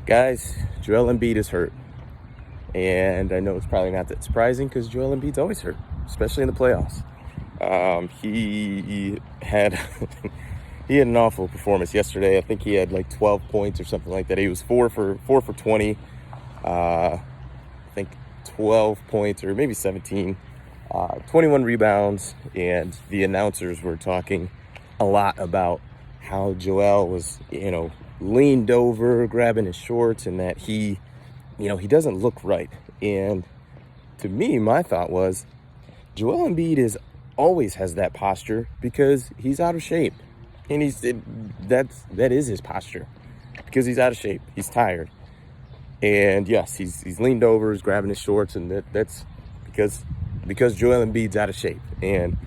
Guys, Joel Embiid is hurt. And I know it's probably not that surprising because Joel Embiid's always hurt, especially in the playoffs. He had he had an awful performance yesterday. I think he had like 12 points or something like that. He was 4 for 20. I think 12 points or maybe 17. 21 rebounds, and the announcers were talking a lot about how Joel was, leaned over, grabbing his shorts, and that he doesn't look right. And to me, my thought was, Joel Embiid always has that posture because he's out of shape, and that is his posture because he's out of shape. He's tired, and yes, he's leaned over, he's grabbing his shorts, and that's because Joel Embiid's out of shape. And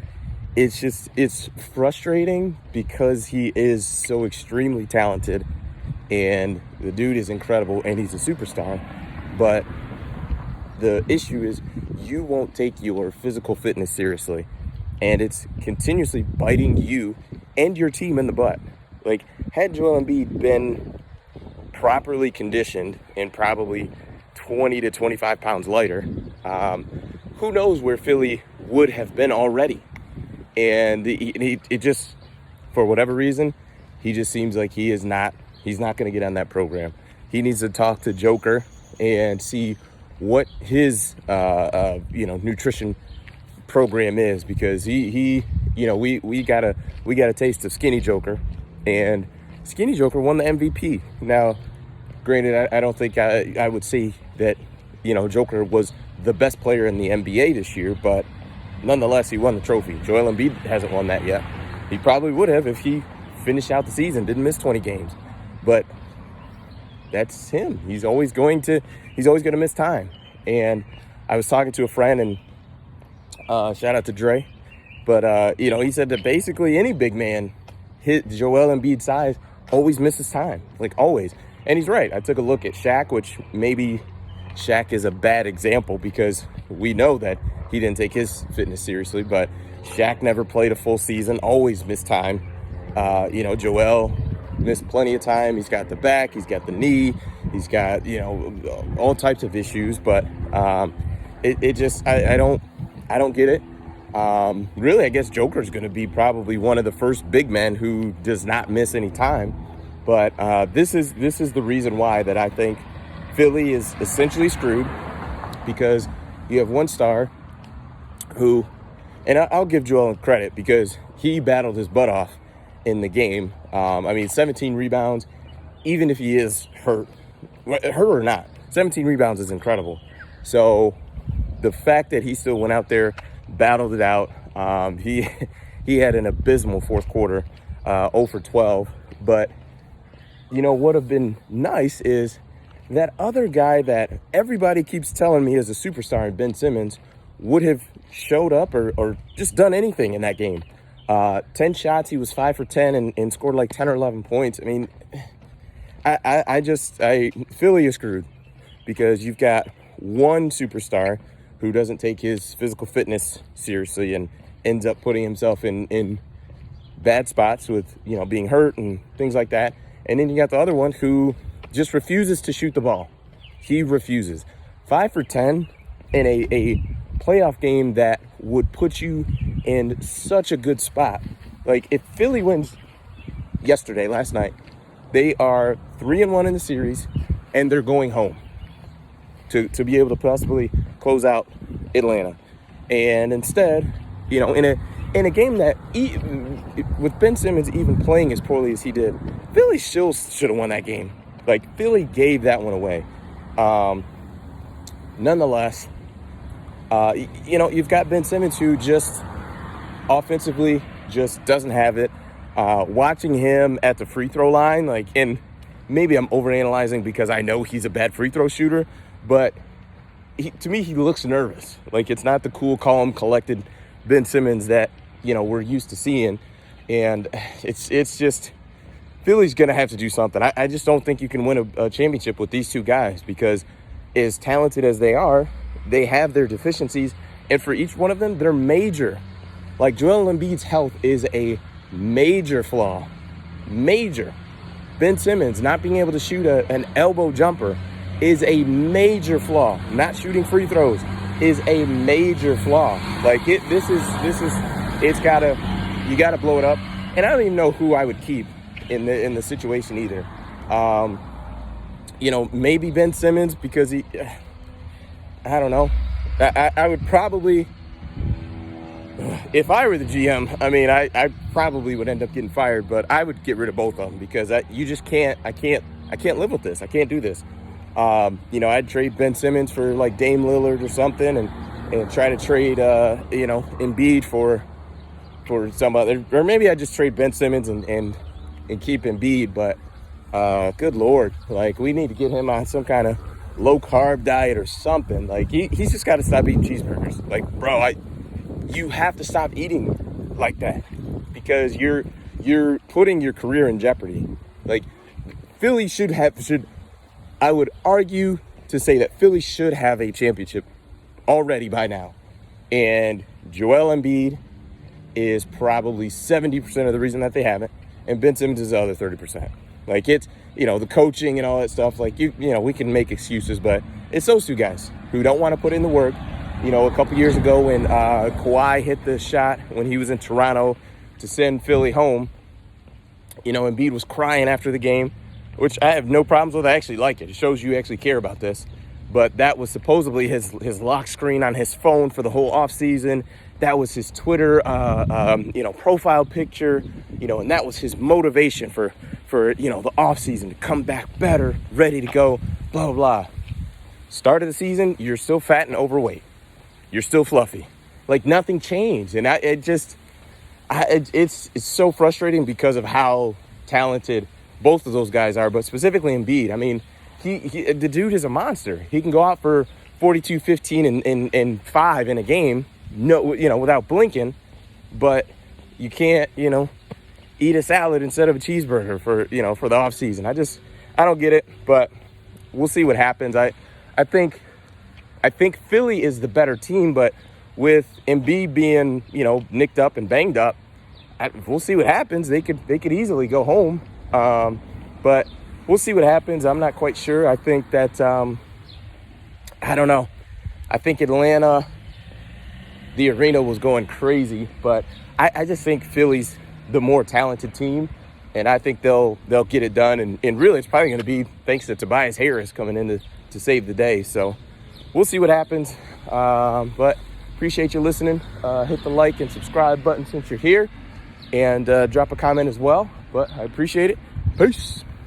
it's frustrating because he is so extremely talented, and the dude is incredible, and he's a superstar. But the issue is you won't take your physical fitness seriously, and it's continuously biting you and your team in the butt. Like, had Joel Embiid been properly conditioned and probably 20 to 25 pounds lighter, who knows where Philly would have been already. And it just, for whatever reason, he just seems like he's not going to get on that program. He needs to talk to Joker and see what his nutrition program is, because we got a taste of Skinny Joker, and Skinny Joker won the MVP. Now, granted, I don't think I would say that Joker was the best player in the NBA this year, but nonetheless, he won the trophy. Joel Embiid hasn't won that yet. He probably would have if he finished out the season, didn't miss 20 games. But that's him. He's always going to miss time. And I was talking to a friend, and shout out to Dre, but he said that basically any big man hit Joel Embiid's size always misses time, like always. And he's right. I took a look at Shaq, which maybe Shaq is a bad example because we know that he didn't take his fitness seriously, but Shaq never played a full season, always missed time. Joel missed plenty of time. He's got the back, he's got the knee, he's got, all types of issues, but it just, I don't get it. Really, I guess Joker's going to be probably one of the first big men who does not miss any time. But this is the reason why that I think Philly is essentially screwed, because you have one star who, and I'll give Joel credit because he battled his butt off in the game. 17 rebounds, even if he is hurt or not, 17 rebounds is incredible. So the fact that he still went out there, battled it out, he had an abysmal fourth quarter, 0 for 12. But what would have been nice is that other guy that everybody keeps telling me is a superstar, Ben Simmons, would have showed up or just done anything in that game. 10 shots, he was 5 for 10 and scored like 10 or 11 points. I mean, Philly is screwed because you've got one superstar who doesn't take his physical fitness seriously and ends up putting himself in bad spots with, being hurt and things like that. And then you got the other one who just refuses to shoot the ball. He refuses. 5 for 10 in a playoff game that would put you in such a good spot. Like, if Philly wins last night, they are 3-1 in the series, and they're going home to be able to possibly close out Atlanta. And instead, in a game that, with Ben Simmons even playing as poorly as he did, Philly still should have won that game. Like, Philly gave that one away. Nonetheless, you've got Ben Simmons who just offensively just doesn't have it. Watching him at the free throw line, and maybe I'm overanalyzing because I know he's a bad free throw shooter, but to me, he looks nervous. Like, it's not the cool, calm, collected Ben Simmons that, we're used to seeing. And it's just, Philly's going to have to do something. I just don't think you can win a championship with these two guys because as talented as they are, they have their deficiencies. And for each one of them, they're major. Like, Joel Embiid's health is a major flaw. Major. Ben Simmons not being able to shoot an elbow jumper is a major flaw. Not shooting free throws is a major flaw. Like you gotta blow it up. And I don't even know who I would keep in the situation either. Maybe Ben Simmons because I don't know. I would probably, if I were the GM, I mean, I probably would end up getting fired, but I would get rid of both of them because I can't live with this. I can't do this. I'd trade Ben Simmons for like Dame Lillard or something and try to trade, Embiid for some other, or maybe I'd just trade Ben Simmons and keep Embiid, but good Lord, like we need to get him on some kind of low carb diet or something. Like he's just got to stop eating cheeseburgers. Like, bro, you have to stop eating like that because you're putting your career in jeopardy. Like Philly I would argue to say that Philly should have a championship already by now. And Joel Embiid is probably 70% of the reason that they haven't. And Ben Simmons is the other 30%. Like it's, the coaching and all that stuff, like we can make excuses, but it's those two guys who don't want to put in the work. A couple years ago when Kawhi hit the shot when he was in Toronto to send Philly home, Embiid was crying after the game, which I have no problems with. I actually like it. It shows you actually care about this. But that was supposedly his lock screen on his phone for the whole offseason. That was his Twitter, profile picture, and that was his motivation for the offseason to come back better, ready to go, blah, blah, blah. Start of the season, you're still fat and overweight. You're still fluffy. Like nothing changed. And it's so frustrating because of how talented both of those guys are, but specifically Embiid. I mean, the dude is a monster. He can go out for 42, 15, and 5 in a game, without blinking, but you can't, eat a salad instead of a cheeseburger for the off season. I don't get it, but we'll see what happens. I think Philly is the better team, but with Embiid being, nicked up and banged up, we'll see what happens. They could easily go home. But we'll see what happens. I'm not quite sure. I think that, I don't know. I think Atlanta, the arena was going crazy, but I just think Philly's the more talented team, and I think they'll get it done. And really, it's probably going to be thanks to Tobias Harris coming in to save the day. So we'll see what happens. But appreciate you listening. Hit the like and subscribe button since you're here, and drop a comment as well. But I appreciate it. Peace.